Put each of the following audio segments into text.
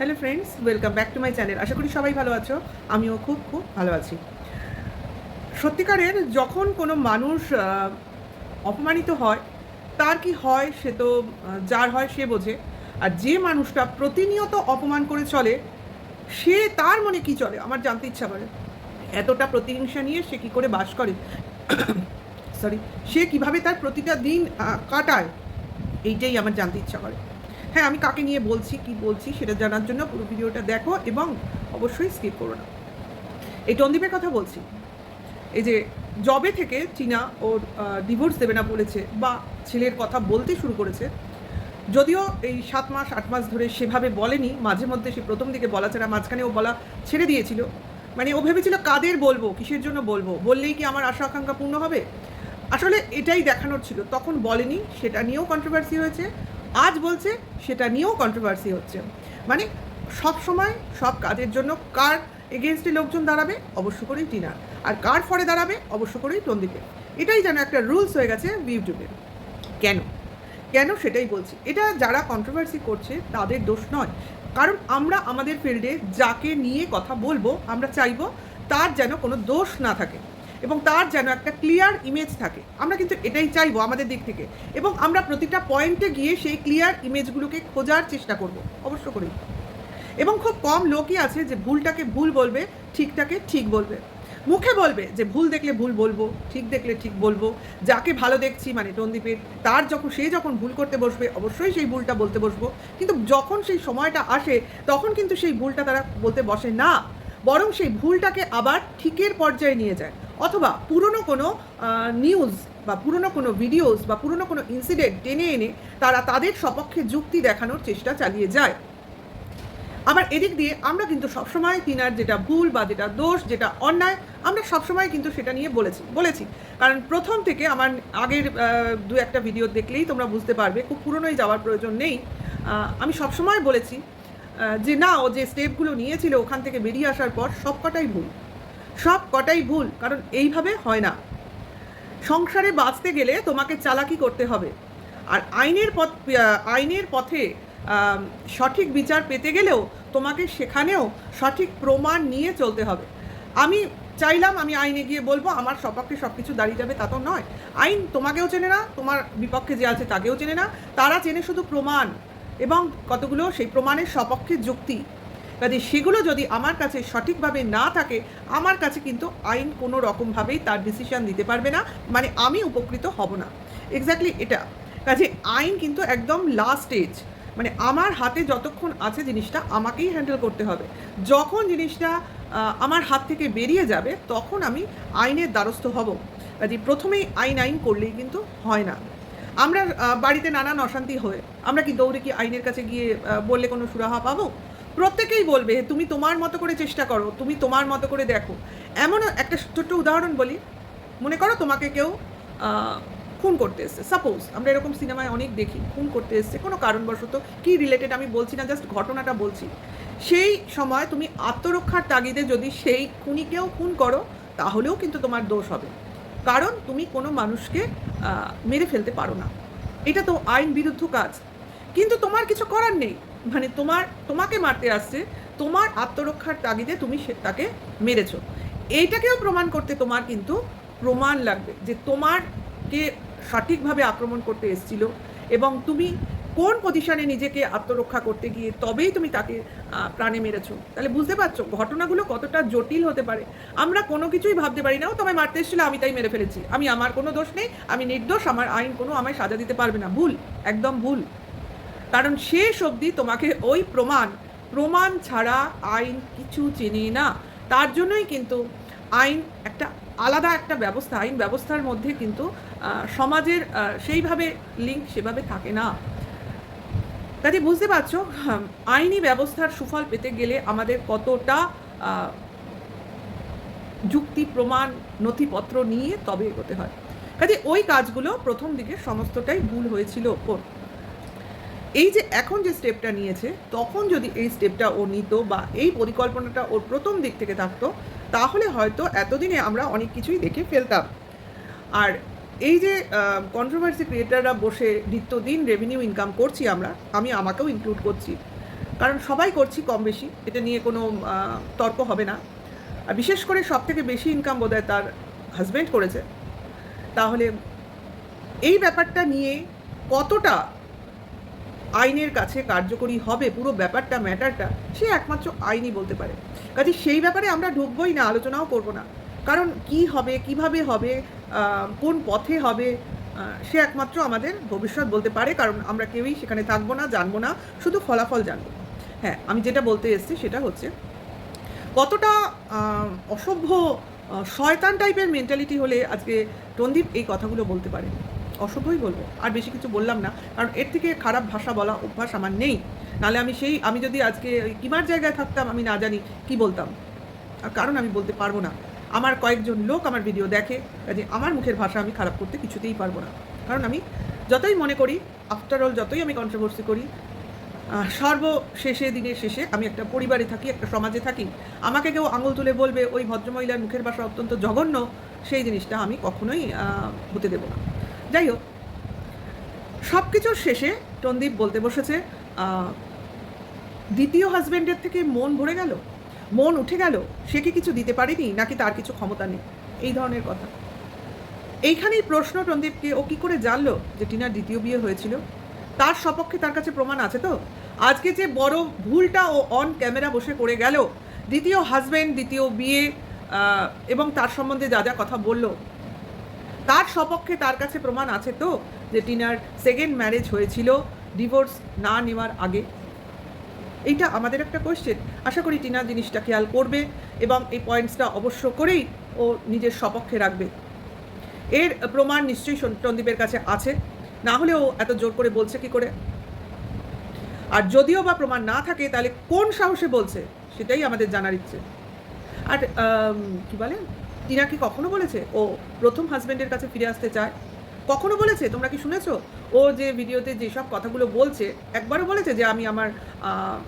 Hello friends, welcome back to my channel. আশা করি সবাই ভালো আছো। আমিও খুব খুব ভালো আছি। সত্যিকারের যখন কোনো মানুষ অপমানিত হয়, তার কি হয় সে তো যার হয় সে বোঝে। আর যে মানুষটা প্রতিনিয়ত অপমান করে চলে, সে তার মনে কি চলে আমার জানতে ইচ্ছা করে। এতটা প্রতিহিংসা নিয়ে সে কী করে বাস করে, সরি, সে কিভাবে তার প্রতিটা দিন কাটায়, এইটাই আমার জানতে ইচ্ছা করে। হ্যাঁ, আমি কাকে নিয়ে বলছি, কি বলছি সেটা জানার জন্য পুরো ভিডিওটা দেখো এবং অবশ্যই স্কিপ করো না। এই টন্দীপের কথা বলছি। এই যে জবে থেকে টিনা ওর ডিভোর্স দেবে না বলেছে বা ছেলের কথা বলতে শুরু করেছে, যদিও এই 7 মাস 8 মাস ধরে সেভাবে বলেনি, মাঝে মধ্যে সে প্রথম দিকে বলা ছাড়া মাঝখানে ও বলা ছেড়ে দিয়েছিল। মানে ও ভেবেছিল কাদের বলবো, কিসের জন্য বলবো, বললেই কি আমার আশা আকাঙ্ক্ষা পূর্ণ হবে। আসলে এটাই দেখানোর ছিল, তখন বলেনি, সেটা নিয়েও কন্ট্রোভার্সি হয়েছে। আজ বলছে, সেটা নিয়েও কন্ট্রোভার্সি হচ্ছে। মানে সব সময় সব কাজের জন্য কার এগেনস্টে লোকজন দাঁড়াবে, অবশ্য করেই টিনার, আর কার ফরে দাঁড়াবে, অবশ্য করেই টন্দীপের। এটাই যেন একটা রুলস হয়ে গেছে ইউটিউবে। কেন কেন সেটাই বলছি। এটা যারা কন্ট্রোভার্সি করছে তাদের দোষ নয়, কারণ আমরা আমাদের ফিল্ডে যাকে নিয়ে কথা বলবো আমরা চাইবো তার যেন কোনো দোষ না থাকে এবং তার যেন একটা ক্লিয়ার ইমেজ থাকে। আমরা কিন্তু এটাই চাইবো আমাদের দিক থেকে, এবং আমরা প্রতিটা পয়েন্টে গিয়ে সেই ক্লিয়ার ইমেজগুলোকে খোঁজার চেষ্টা করব, অবশ্য করেই। এবং খুব কম লোকই আছে যে ভুলটাকে ভুল বলবে, ঠিকটাকে ঠিক বলবে। মুখে বলবে যে ভুল দেখলে ভুল বলবো, ঠিক দেখলে ঠিক বলবো। যাকে ভালো দেখছি মানে টন্দীপের, তার যখন সে যখন ভুল করতে বসবে অবশ্যই সেই ভুলটা বলতে বসবো, কিন্তু যখন সেই সময়টা আসে তখন কিন্তু সেই ভুলটা তারা বলতে বসে না, বরং সেই ভুলটাকে আবার ঠিকের পর্যায়ে নিয়ে যায়, অথবা পুরনো কোনো নিউজ বা পুরনো কোনো ভিডিওস বা পুরনো কোনো ইনসিডেন্ট টেনে এনে তারা তাদের সপক্ষে যুক্তি দেখানোর চেষ্টা চালিয়ে যায়। আবার এদিক দিয়ে আমরা কিন্তু সবসময় টিনার যেটা ভুল বা যেটা দোষ, যেটা অন্যায়, আমরা সবসময় কিন্তু সেটা নিয়ে বলেছি। কারণ প্রথম থেকে আমার আগের দু একটা ভিডিও দেখলেই তোমরা বুঝতে পারবে, খুব পুরনোই যাওয়ার প্রয়োজন নেই। আমি সবসময় বলেছি যে না, ও যে স্টেপগুলো নিয়েছিল ওখান থেকে বেরিয়ে আসার পর সব কটাই ভুল, কারণ এইভাবে হয় না। সংসারে বাঁচতে গেলে তোমাকে চালাকি করতে হবে, আর আইনের পথে সঠিক বিচার পেতে গেলেও তোমাকে সেখানেও সঠিক প্রমাণ নিয়ে চলতে হবে। আমি চাইলাম আমি আইনে গিয়ে বলবো আমার সপক্ষে সব কিছু দাঁড়িয়ে যাবে, তা তো নয়। আইন তোমাকেও চেনে না, তোমার বিপক্ষে যে আছে তাকেও চেনে না, তারা চেনে শুধু প্রমাণ এবং কতগুলো সেই প্রমাণের সপক্ষে যুক্তি। কাজে সেগুলো যদি আমার কাছে সঠিকভাবে না থাকে, আমার কাছে কিন্তু আইন কোনো রকমভাবেই তার ডিসিশন দিতে পারবে না, মানে আমি উপকৃত হব না। এক্স্যাক্টলি এটা। কাজে আইন কিন্তু একদম লাস্ট স্টেজ, মানে আমার হাতে যতক্ষণ আছে জিনিসটা আমাকেই হ্যান্ডেল করতে হবে। যখন জিনিসটা আমার হাত থেকে বেরিয়ে যাবে তখন আমি আইনের দ্বারস্থ হব। কাজে প্রথমেই আইন করলেই কিন্তু হয় না। আমরা বাড়িতে নানান অশান্তি হয়ে আমরা কি দৌড়ে কি আইনের কাছে গিয়ে বললে কোনো সুরাহা পাবো? প্রত্যেকেই বলবে তুমি তোমার মতো করে চেষ্টা করো, তুমি তোমার মতো করে দেখো। এমন একটা ছোট্ট উদাহরণ বলি। মনে করো তোমাকে কেউ খুন করতে এসছে, সাপোজ, আমরা এরকম সিনেমায় অনেক দেখি, খুন করতে এসছে কোনো কারণবশত, কি রিলেটেড আমি বলছি না, জাস্ট ঘটনাটা বলছি। সেই সময় তুমি আত্মরক্ষার তাগিদে যদি সেই খুনিকেও খুন করো তাহলেও কিন্তু তোমার দোষ হবে, কারণ তুমি কোনো মানুষকে মেরে ফেলতে পারো না। এটা তো আইন বিরুদ্ধ কাজ, কিন্তু তোমার কিছু করার নেই। মানে তোমাকে মারতে আসছে, তোমার আত্মরক্ষার তাগিদে তুমি তাকে মেরেছো। এইটাকেও প্রমাণ করতে তোমার কিন্তু প্রমাণ লাগবে যে তোমারকে সঠিকভাবে আক্রমণ করতে এসেছিল এবং তুমি কোন পজিশনে নিজেকে আত্মরক্ষা করতে গিয়ে তবেই তুমি তাকে প্রাণে মেরেছো। তাহলে বুঝতে পারছো ঘটনাগুলো কতটা জটিল হতে পারে। আমরা কোনো কিছুই ভাবতে পারি না ও তোমায় মারতে এসেছিল আমি তাই মেরে ফেলেছি, আমার কোনো দোষ নেই, আমি নির্দোষ, আমার আইন কোনো আমায় সাজা দিতে পারবে না। ভুল, একদম ভুল। কারণ শেষ অবধি তোমাকে ওই প্রমাণ ছাড়া আইন কিছু চেনে না। তার জন্যই কিন্তু আইন একটা আলাদা একটা ব্যবস্থা, আইন ব্যবস্থার মধ্যে কিন্তু সমাজের সেইভাবে লিঙ্ক সেভাবে থাকে না। কাজে বুঝতে পারছো আইনি ব্যবস্থার সুফল পেতে গেলে আমাদের কতটা যুক্তি, প্রমাণ, নথিপত্র নিয়ে তবে এগোতে হয়। কাজে ওই কাজগুলো প্রথম দিকে সমস্তটাই ভুল হয়েছিল ওর। এই যে এখন যে স্টেপটা নিয়েছে, তখন যদি এই স্টেপটা ও নিত বা এই পরিকল্পনাটা ওর প্রথম দিক থেকে থাকতো, তাহলে হয়তো এতদিনে আমরা অনেক কিছুই দেখে ফেলতাম। আর এই যে কন্ট্রোভার্সি ক্রিয়েটাররা বসে নিত্যদিন রেভিনিউ ইনকাম করছি আমি আমাকেও ইনক্লুড করছি, কারণ সবাই করছি কম বেশি, এটা নিয়ে কোনো তর্ক হবে না। আর বিশেষ করে সবথেকে বেশি ইনকাম বোধহয় তার হাজব্যান্ড করেছে। তাহলে এই ব্যাপারটা নিয়ে কতটা আইনের কাছে কার্যকরী হবে পুরো ব্যাপারটা, ম্যাটারটা, সে একমাত্র আইনই বলতে পারে। কাজে সেই ব্যাপারে আমরা ঢুকবোই না, আলোচনাও করব না। কারণ কি হবে, কিভাবে হবে, কোন পথে হবে, সে একমাত্র আমাদের ভবিষ্যৎ বলতে পারে। কারণ আমরা কেউই সেখানে থাকবো না, জানবো না, শুধু ফলাফল জানবো। হ্যাঁ, আমি যেটা বলতে এসেছি সেটা হচ্ছে কতটা অসভ্য শয়তান টাইপের মেন্টালিটি হলে আজকে রণদীপ এই কথাগুলো বলতে পারে। অসভ্যই বলবো, আর বেশি কিছু বললাম না, কারণ এর থেকে খারাপ ভাষা বলা অভ্যাস আমার নেই। নাহলে আমি যদি আজকে কিমার জায়গায় থাকতাম, আমি না জানি কি বলতাম। আর কারণ আমি বলতে পারবো না। আমার কয়েকজন লোক আমার ভিডিও দেখে, কাজে আমার মুখের ভাষা আমি খারাপ করতে কিছুতেই পারবো না। কারণ আমি যতই মনে করি, আফটার অল যতই আমি কন্ট্রোভার্সি করি, সর্বশেষে দিনের শেষে আমি একটা পরিবারে থাকি, একটা সমাজে থাকি। আমাকে কেউ আঙুল তুলে বলবে ওই ভদ্রমহিলার মুখের ভাষা অত্যন্ত জঘন্য, সেই জিনিসটা আমি কখনোই হতে দেব না। যাই হোক, সব কিছুর শেষে রণদীপ বলতে বসেছে দ্বিতীয় হাজব্যান্ডের থেকে মন ভরে গেল, মন উঠে গেল, সে কি কিছু দিতে পারেনি, নাকি তার কিছু ক্ষমতা নেই, এই ধরনের কথা। এইখানেই প্রশ্ন রণদীপকে, ও কী করে জানলো যে টিনার দ্বিতীয় বিয়ে হয়েছিল? তার সপক্ষে তার কাছে প্রমাণ আছে তো? আজকে যে বড় ভুলটা ও অন ক্যামেরা বসে করে গেল, দ্বিতীয় হাজব্যান্ড, দ্বিতীয় বিয়ে এবং তার সম্বন্ধে যা যা কথা বলল, তার সপক্ষে তার কাছে প্রমাণ আছে তো যে টিনার সেকেন্ড ম্যারেজ হয়েছিল ডিভোর্স না নেওয়ার আগে? এইটা আমাদের একটা কোয়েশ্চেন। আশা করি টিনা জিনিসটা খেয়াল করবে এবং এই পয়েন্টসটা অবশ্য করেই ও নিজের সপক্ষে রাখবে। এর প্রমাণ নিশ্চয়ই রণদীপের কাছে আছে, না হলেও এত জোর করে বলছে কি করে? আর যদিও বা প্রমাণ না থাকে, তাহলে কোন সাহসে বলছে সেটাই আমাদের জানার ইচ্ছে। আর কি বলে, টিনা কি কখনো বলেছে ও প্রথম হাজব্যান্ডের কাছে ফিরে আসতে চায়? কখনো বলেছে? তোমরা কি শুনেছো? ও যে ভিডিওতে যেসব কথাগুলো বলছে, একবারও বলেছে যে আমি আমার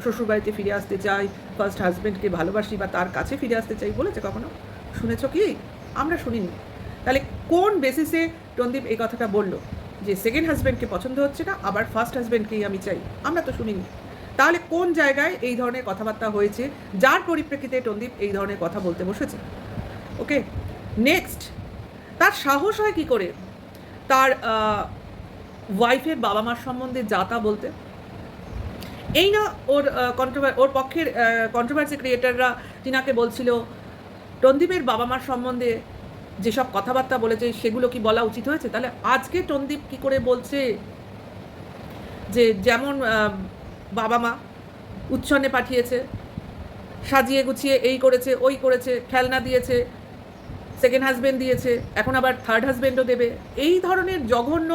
শ্বশুরবাড়িতে ফিরে আসতে চাই, ফার্স্ট হাজব্যান্ডকে ভালোবাসি বা তার কাছে ফিরে আসতে চাই, বলেছে কখনো? শুনেছো কি? আমরা শুনিনি। তাহলে কোন বেসিসে রণদীপ এই কথাটা বলল যে সেকেন্ড হাজব্যান্ডকে পছন্দ হচ্ছে না, আবার ফার্স্ট হাজব্যান্ডকেই আমি চাই? আমরা তো শুনিনি। তাহলে কোন জায়গায় এই ধরনের কথাবার্তা হয়েছে যার পরিপ্রেক্ষিতে রণদীপ এই ধরনের কথা বলতে বসেছে? ওকে, নেক্সট, তার সাহস হয় কি করে তার ওয়াইফের বাবা মার সম্বন্ধে যা তা বলতে? এই না ওর পক্ষের কন্ট্রোভার্সি ক্রিয়েটাররা টিনাকে বলছিল রণদীপের বাবা মার সম্বন্ধে যেসব কথাবার্তা বলেছে সেগুলো কি বলা উচিত হয়েছে? তাহলে আজকে রণদীপ কী করে বলছে যে যেমন বাবা মা উচ্ছন্নে পাঠিয়েছে, সাজিয়ে গুছিয়ে এই করেছে, ওই করেছে, খেলনা দিয়েছে, সেকেন্ড হাজব্যান্ড দিয়েছে, এখন আবার থার্ড হাজব্যান্ডও দেবে, এই ধরনের জঘন্য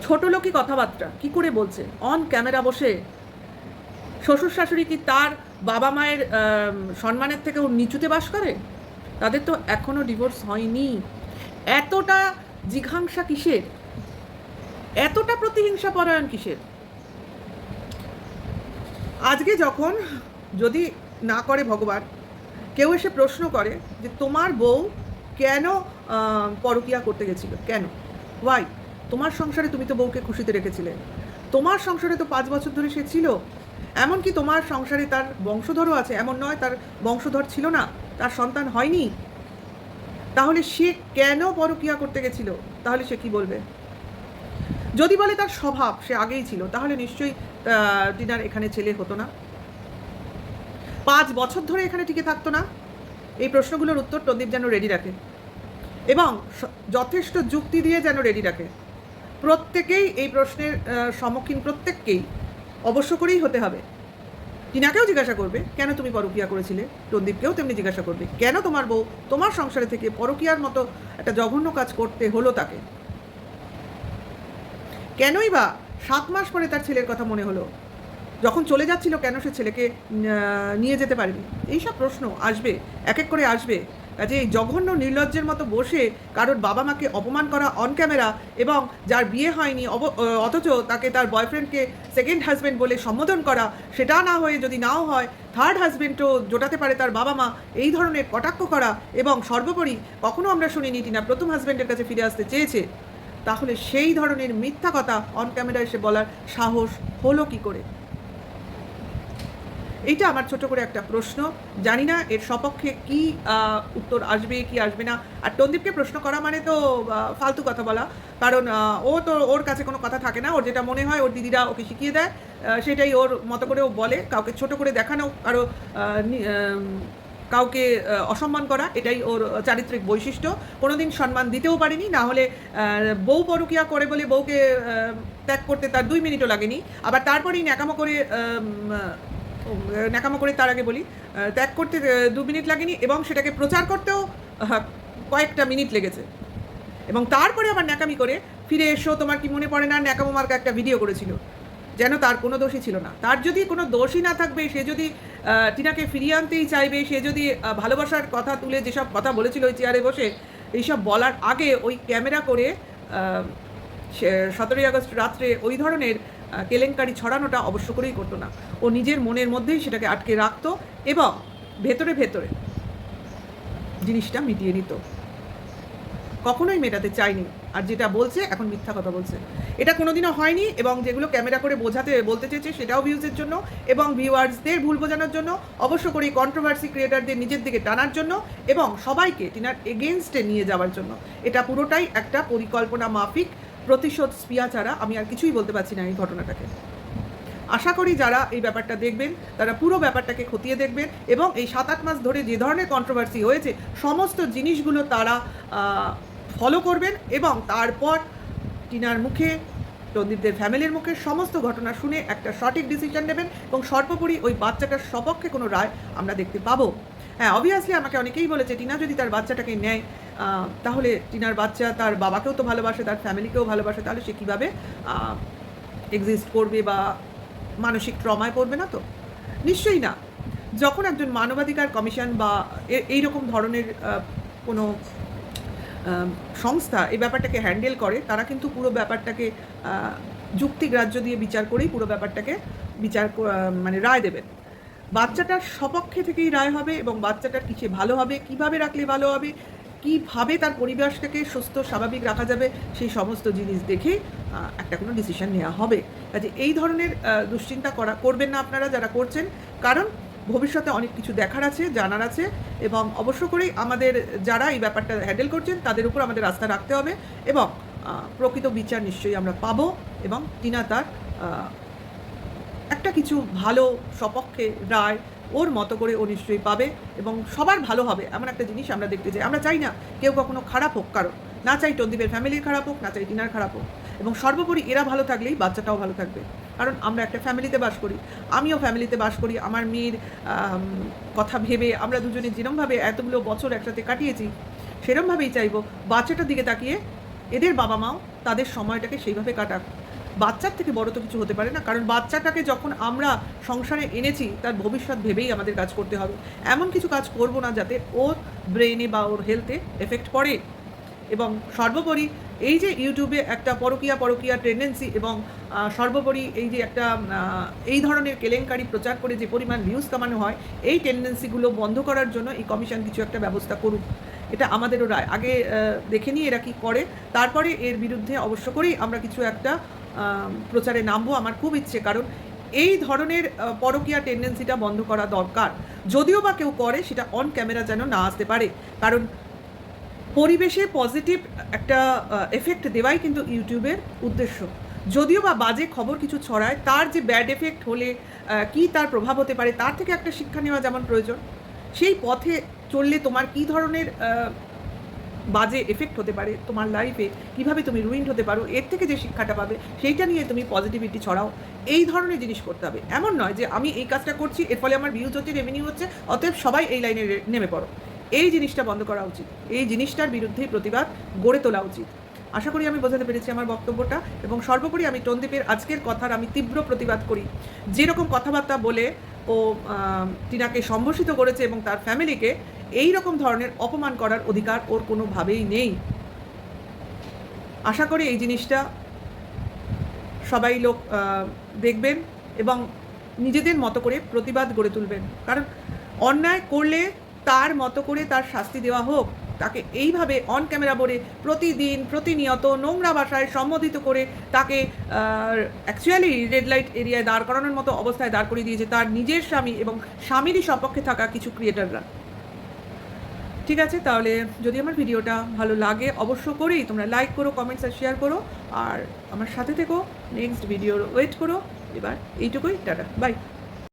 ছোটলোকি কথাবার্তা কি করে বলছে অন ক্যামেরা বসে? শ্বশুর শাশুড়ি কি তার বাবা মায়ের সম্মানের থেকেও নিচুতে বাস করে? তাদের তো এখনও ডিভোর্স হয়নি। এতটা জিঘাংসা কিসের? এতটা প্রতিহিংসা পরায়ণ কিসের? আজকে যখন, যদি না করে ভগবান, কেউ এসে প্রশ্ন করে যে তোমার বউ কেন পরকীয়া করতে গেছিল, কেন, ওয়াই? তোমার সংসারে তুমি তো বউকে খুশিতে রেখেছিলে, তোমার সংসারে তো 5 বছর ধরে সে ছিল, এমনকি তোমার সংসারে তার বংশধরও আছে, এমন নয় তার বংশধর ছিল না, তার সন্তান হয়নি, তাহলে সে কেন পরকীয়া করতে গেছিল? তাহলে সে কি বলবে? যদি বলে তার স্বভাব, সে আগেই ছিল, তাহলে নিশ্চয়ই টিনার এখানে ছেলে হতো না, 5 বছর ধরে এখানে টিকে থাকতো না। এই প্রশ্নগুলোর উত্তর রণদীপ যেন রেডি রাখে এবং যথেষ্ট যুক্তি দিয়ে যেন রেডি রাখে। প্রত্যেকেই এই প্রশ্নের সম্মুখীন, প্রত্যেককেই অবশ্য করেই হতে হবে। টিনাকেও জিজ্ঞাসা করবে কেন তুমি পরকীয়া করেছিলে, রণদীপকেও তেমনি জিজ্ঞাসা করবে কেন তোমার বউ তোমার সংসারে থেকে পরকীয়ার মতো একটা জঘন্য কাজ করতে হলো তাকে? কেনই বা 7 মাস পরে তার ছেলের কথা মনে হলো? যখন চলে যাচ্ছিল কেন সে ছেলেকে নিয়ে যেতে পারেনি? এইসব প্রশ্ন আসবে, এক এক করে আসবে। কাজে এই জঘন্য নির্লজ্জের মতো বসে কারোর বাবা মাকে অপমান করা অন ক্যামেরা, এবং যার বিয়ে হয়নি অথচ তাকে তার বয়ফ্রেন্ডকে সেকেন্ড হাজব্যান্ড বলে সম্বোধন করা, সেটা না হয়ে যদি নাও হয় থার্ড হাজব্যান্ডও জোটাতে পারে তার বাবা মা, এই ধরনের কটাক্ষ করা, এবং সর্বোপরি কখনো আমরা শুনিনি টিনা প্রথম হাজব্যান্ডের কাছে ফিরে আসতে চেয়েছে, তাহলে সেই ধরনের মিথ্যা কথা অন ক্যামেরা এসে বলার সাহস হলো কি করে? এইটা আমার ছোট করে একটা প্রশ্ন, জানি না এর সপক্ষে কি উত্তর আসবে কি আসবে না। আর টনদীপকে প্রশ্ন করা মানে তো ফালতু কথা বলা, কারণ ও তো ওর কাছে কোনো কথা থাকে না, ওর যেটা মনে হয় ওর দিদিরা ওকে শিখিয়ে দেয়, সেটাই ওর মতো করে ও বলে। কাউকে ছোট করে দেখানো, কাউকে অসম্মান করা, এটাই ওর চারিত্রিক বৈশিষ্ট্য। কোনোদিন সম্মান দিতেও পারেনি, না হলে বউ পরকিয়া করে বলে বউকে ত্যাগ করতে তার 2 মিনিটও লাগেনি, আবার তারপরেই ন্যাকামো করে তার আগে বলি ত্যাগ করতে 2 মিনিট লাগেনি, এবং সেটাকে প্রচার করতেও কয়েকটা মিনিট লেগেছে। এবং তারপরে আবার ন্যাকামি করে ফিরে এসো, তোমার কি মনে পড়ে না, ন্যাকামো মার্কা একটা ভিডিও করেছিল, যেন তার কোনো দোষই ছিল না। তার যদি কোনো দোষই না থাকবে, সে যদি টিনাকে ফিরিয়ে আনতেই চাইবে, সে যদি ভালোবাসার কথা তুলে যেসব কথা বলেছিল ওই চেয়ারে বসে, এইসব বলার আগে ওই ক্যামেরা করে 17ই আগস্ট রাত্রে ওই ধরনের কেলেঙ্কারি ছড়ানোটা অবশ্য করেই করতো না। ও নিজের মনের মধ্যেই সেটাকে আটকে রাখতো এবং ভেতরে ভেতরে জিনিসটা মিটিয়ে নিত, কখনোই মেটাতে চায়নি। আর যেটা বলছে এখন মিথ্যা কথা বলছে, এটা কোনোদিনও হয়নি। এবং যেগুলো ক্যামেরা করে বলতে চেয়েছে সেটাও ভিউজের জন্য এবং ভিউয়ার্সদের ভুল বোঝানোর জন্য, অবশ্য করে কন্ট্রোভার্সি ক্রিয়েটারদের নিজের দিকে টানার জন্য এবং সবাইকে টিনার এগেনস্টে নিয়ে যাওয়ার জন্য। এটা পুরোটাই একটা পরিকল্পনা মাফিক প্রতিশোধ স্পিয়া ছাড়া আমি আর কিছুই বলতে পারছি না এই ঘটনাটাকে। আশা করি যারা এই ব্যাপারটা দেখবেন তারা পুরো ব্যাপারটাকে খতিয়ে দেখবেন এবং এই 7-8 মাস ধরে যে ধরনের কন্ট্রোভার্সি হয়েছে সমস্ত জিনিসগুলো তারা ফলো করবেন এবং তারপর টিনার মুখে, টনদীপদের ফ্যামিলির মুখে সমস্ত ঘটনা শুনে একটা সঠিক ডিসিশন নেবেন এবং সর্বোপরি ওই বাচ্চাটার সপক্ষে কোনো রায় আমরা দেখতে পাবো। হ্যাঁ, অবভিয়াসলি আমাকে অনেকেই বলেছে টিনা যদি তার বাচ্চাটাকে নেয় তাহলে টিনার বাচ্চা তার বাবাকেও তো ভালোবাসে, তার ফ্যামিলিকেও ভালোবাসে, তাহলে সে কীভাবে এক্সিস্ট করবে বা মানসিক ট্রমায় পড়বে না? তো নিশ্চয়ই না। যখন একজন মানবাধিকার কমিশন বা এইরকম ধরনের কোনো সংস্থা এই ব্যাপারটাকে হ্যান্ডেল করে, তারা কিন্তু পুরো ব্যাপারটাকে যুক্তিগ্রাহ্য দিয়ে বিচার করেই পুরো ব্যাপারটাকে মানে রায় দেবেন। বাচ্চাটার সপক্ষে থেকেই রায় হবে এবং বাচ্চাটার কিসে ভালো হবে, কিভাবে রাখলে ভালো হবে, কীভাবে তার পরিবেশটাকে সুস্থ স্বাভাবিক রাখা যাবে, সেই সমস্ত জিনিস দেখে একটা কোনো ডিসিশন নেওয়া হবে। কাজে এই ধরনের দুশ্চিন্তা করবেন না আপনারা যারা করছেন, কারণ ভবিষ্যতে অনেক কিছু দেখার আছে, জানার আছে এবং অবশ্য করেই আমাদের যারা এই ব্যাপারটা হ্যান্ডেল করছেন তাদের উপর আমাদের আস্থা রাখতে হবে এবং প্রকৃত বিচার নিশ্চয়ই আমরা পাবো এবং টিনা তার একটা কিছু ভালো সপক্ষে রায় ওর মতো করে ও নিশ্চয়ই পাবে এবং সবার ভালো হবে এমন একটা জিনিস আমরা দেখতে চাই। আমরা চাই না কেউ কখনো খারাপ হোক, কারণ না চাই টনদীপের ফ্যামিলির খারাপ হোক, না চাই টিনার খারাপ হোক, এবং সর্বোপরি এরা ভালো থাকলেই বাচ্চাটাও ভালো থাকবে। কারণ আমরা একটা ফ্যামিলিতে বাস করি, আমিও ফ্যামিলিতে বাস করি। আমার মেয়ের কথা ভেবে আমরা দুজনে যেরমভাবে এতগুলো বছর একসাথে কাটিয়েছি সেরমভাবেই চাইবো বাচ্চাটার দিকে তাকিয়ে এদের বাবা মাও তাদের সময়টাকে সেইভাবে কাটাক। বাচ্চার থেকে বড় তো কিছু হতে পারে না, কারণ বাচ্চাটাকে যখন আমরা সংসারে এনেছি তার ভবিষ্যৎ ভেবেই আমাদের কাজ করতে হবে। এমন কিছু কাজ করব না যাতে ওর ব্রেনে বা ওর হেলথে এফেক্ট পড়ে। এবং সর্বোপরি এই যে ইউটিউবে একটা পরকীয়া টেন্ডেন্সি এবং সর্বোপরি এই যে একটা এই ধরনের কেলেঙ্কারি প্রচার করে যে পরিমাণ ভিউজ কামানো হয়, এই টেন্ডেন্সিগুলো বন্ধ করার জন্য এই কমিশন কিছু একটা ব্যবস্থা করুক, এটা আমাদেরও রায়। আগে দেখে নিই এরা কী করে, তারপরে এর বিরুদ্ধে অবশ্য করেই আমরা কিছু একটা প্রচারে নামবো। আমার খুব ইচ্ছে, কারণ এই ধরনের পরকীয়া টেন্ডেন্সিটা বন্ধ করা দরকার। যদিও বা কেউ করে সেটা অন ক্যামেরা যেন না আসতে পারে, কারণ পরিবেশে পজিটিভ একটা এফেক্ট দেওয়াই কিন্তু ইউটিউবের উদ্দেশ্য। যদিও বা বাজে খবর কিছু ছড়ায়, তার যে ব্যাড এফেক্ট হলে কি তার প্রভাব হতে পারে তার থেকে একটা শিক্ষা নেওয়া যেমন প্রয়োজন। সেই পথে চললে তোমার কী ধরনের বাজে এফেক্ট হতে পারে তোমার লাইফে, কীভাবে তুমি রুইন্ড হতে পারো, এর থেকে যে শিক্ষাটা পাবে সেইটা নিয়ে তুমি পজিটিভিটি ছড়াও। এই ধরনের জিনিস করতে হবে। এমন নয় যে আমি এই কাজটা করছি এর ফলে আমার ভিউজ হচ্ছে, রেভিনিউ হচ্ছে, অতএব সবাই এই লাইনে নেমে পড়ো। এই জিনিসটা বন্ধ করা উচিত, এই জিনিসটার বিরুদ্ধে প্রতিবাদ গড়ে তোলা উচিত। আশা করি আমি বোঝাতে পেরেছি আমার বক্তব্যটা। এবং সর্বোপরি আমি টনদীপের আজকের কথার আমি তীব্র প্রতিবাদ করি। যেরকম কথাবার্তা বলে ও টিনাকে সম্ভাষিত করেছে এবং তার ফ্যামিলিকে, এই রকম ধরনের অপমান করার অধিকার ওর কোনোভাবেই নেই। আশা করি এই জিনিসটা সবাই লোক দেখবেন এবং নিজেদের মতো করে প্রতিবাদ গড়ে তুলবেন, কারণ অন্যায় করলে তার মতো করে তার শাস্তি দেওয়া হোক, তাকে এইভাবে অন ক্যামেরা বলে প্রতিদিন প্রতিনিয়ত নোংরা ভাষায় সম্বোধিত করে তাকে অ্যাকচুয়ালি রেড লাইট এরিয়ায় দাঁড় করানোর মতো অবস্থায় দাঁড় করিয়ে দিয়েছে তার নিজের স্বামী এবং স্বামীরই সপক্ষে থাকা কিছু ক্রিয়েটাররা। ঠিক আছে, তাহলে যদি আমার ভিডিওটা ভালো লাগে অবশ্য করেই তোমরা লাইক করো, কমেন্টস আর শেয়ার করো, আর আমার সাথে থেকো, নেক্সট ভিডিওর ওয়েট করো। এবার এইটুকুই, টাটা, বাই।